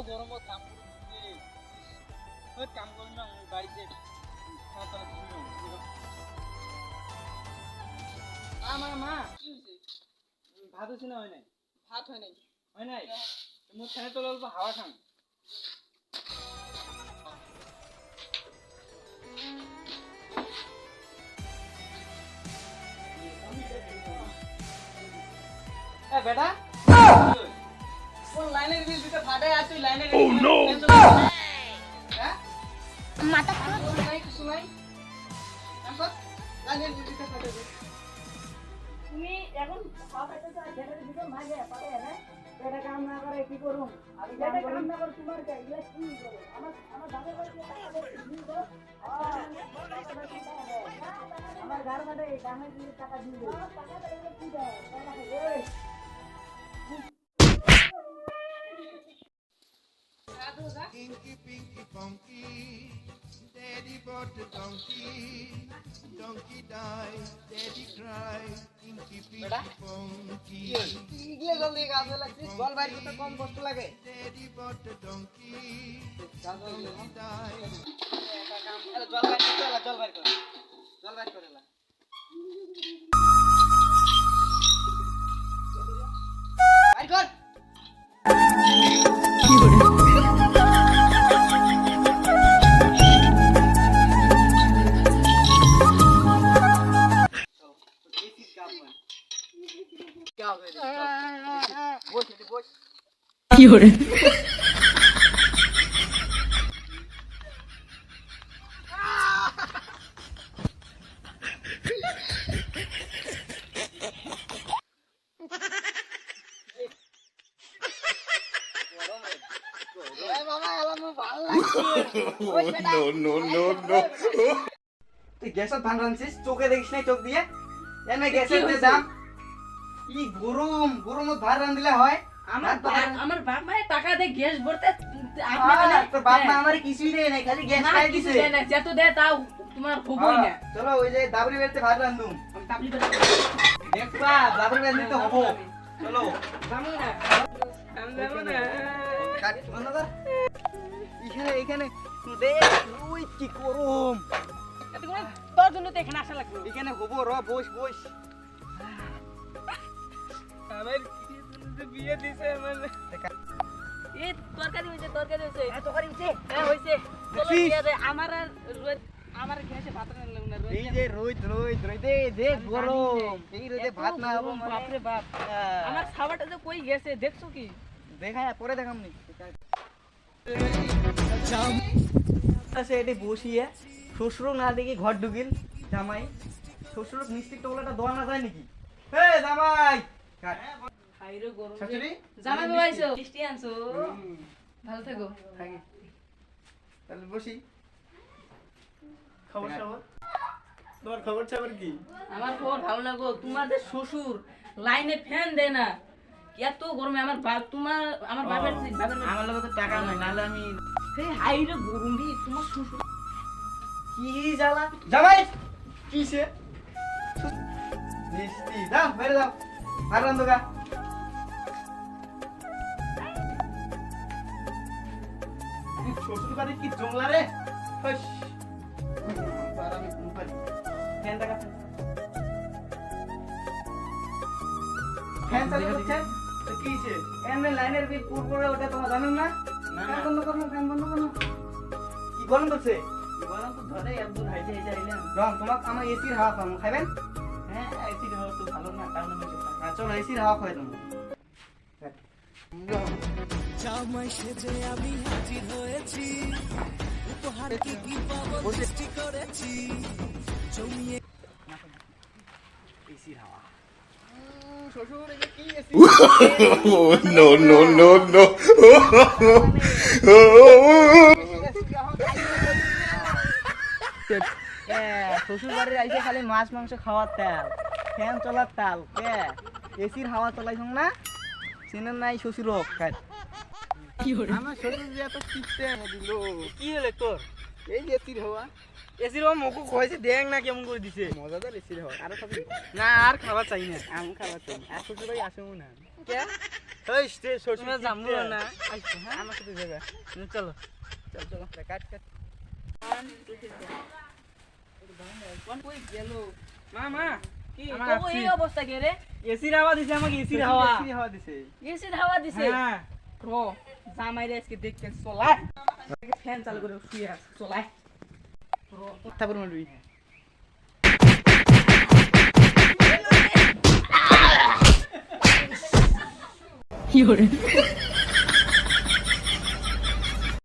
গরমত কাম করুন কাম করুন না বাড়িতে আমার মা ভাত হচ্ছে না হয় নাই ভাত হয় নাই হয় নাই মোট ফ্যানে তো অল্প হাওয়া খান বেটা কোন লাইনের বিল দিতে ফাটে আর তুই লাইনের ও নো হ্যাঁ মাথা নাই কিছু নাই এমন লাইনের বিল দিতে ফাটে তুমি এখন পাপাইতে চাই যেটা দিতে মাগে পারে না এটা কাম না করে কি করুম আমি যেটা কাম না করে তোমার কে ইলা কি করব আমার দাদা করে টাকা দে কি করব আমার ঘর বাড়ি কামে দিয়ে টাকা দিবে টাকা দেবে কি দেয় টাকা দেবে Inky Pinky Funky, Daddy bought the donkey, donkey died, Daddy cried, Inky Pinky Funky, ইগলে জলদি কাজ লাগছে জল বাইর করতে কম কষ্ট লাগে Daddy bought the donkey, জল died. বাইর করে জল বাইর করে বাইর কর কি হরে তুই গ্যাসের ধান রাঁধছিস চোখে দেখিস নাই চোখ দিয়ে এনে গ্যাসের যে দাম কি গরমত ভাত রাঁধলে হয় আমার বাপ মায়ের টাকা দিয়ে গ্যাস ভরতে তোর বাপ মা আমারে কিছুই দেয় নাই খালি গ্যাস খাই দিছে যত দেয় তাও তোমার হবই না চলো ওই যে দাবরি বেলতে ভাত রাঁধুম দেখবা দাবরি বেলতে তো হবো চলো যাবো না যাবো না কাট বন্ধ কর এখানে দেখ ওই কি গরম তোর জন্য তো এখানে আসা লাগবে এখানে হবো র বস আমার বিয়ে দিছে মানে এই তরকারি হইছে তরকারি হচ্ছে হ্যাঁ হইছে চলো দেখছিস? বিয়ে দে আমার গ্যাসে ভাত রান্না না এই যে রোদ যে গরম এই রোদে ভাত না হবো বাপ রে বাপ আমার খাবারটা যে কই গেছে দেখছো কি দেখা পরে দেখাম নি আচ্ছা এটি বসিয়ে শ্বশুর না দেখি ঘর ঢুকিল জামাই শ্বশুর মিষ্টির টোলাটা দেওয়া না যায় নাকি হে জামাই খাইরো গরম শাশুড়ি জামাই বাবাইছো মিষ্টি আনছো ভালো থেকো থাকি তাহলে বসি খবর খবর তোমার খবর কি আমার খবর ভালো না গো তোমাদের শ্বশুর লাইনে ফ্যান দেয় না এত গরমে আমার বাপ আমার বাবার আমার লগে তো টাকা নাই নালে আমি সেই হাইরে গরম রে তোমার শ্বশুর কি জ্বালা জামাই কিসে মিষ্টি দাও বাইরে দাও আর রান্দুগা শ্বশুর বাড়ি কি জংলা রে হস আর আমি কোন পারি ফ্যান দেখা ফ্যান চালু করছেন তো কিসে এমনি লাইনের বিল পুরো ওটা তোমরা জানো না ফ্যান বন্ধ করো কি গরম করছে গরম তো ধরে একদম হাইটে আইলাম রং তোমাকে আমার এসির হাওয়া খাবো খাইবেন হ্যাঁ এসিড হওয়া তো ভালো না কারণ চলো এসির হাওয়া খাই তোমার জামাই সেজে আমি হাজির হয়েছি উপহার কি কি পাবো সৃষ্টি করেছি জমিয়ে এসির হাওয়া শ্বশুর এটা কি AC Oh no no no no শ্বশুর বাড়ির আইসে খালি মাছ মাংস খাওয়ার তেল ফ্যান চলার তাল কে এসির হাওয়া চলাইছ না চেনেন নাই শ্বশুর খাই কি হরে আমার শ্বশুর যে এত কিপটে দিল কি হলে তোর এই এসির হাওয়া এসির ও মুখ কইছে দেখ না কেমন করে দিছে মজাদার এসির হাওয়া আরো খাবি না আর খাবার চাই না আমি খাবার চাই আর শ্বশুর ভাই আসেও না কে এই শ্বশুর তোমরা জামবো না আইছো হ্যাঁ আমার সাথে যাবে চলো চল চল কাট কাট কোন কই গেল মা মা কি আমার তো আসছি। এই অবস্থা কে রে এসির হাওয়া দিছে আমাকে এসির হাওয়া এসির হাওয়া দিছে এসির হাওয়া দিছে হ্যাঁ রো জামাই রে আজকে দেখতে চলাই ফ্যান চালু করে শুয়ে আছে চলাই রো তারপর মারবি কি করে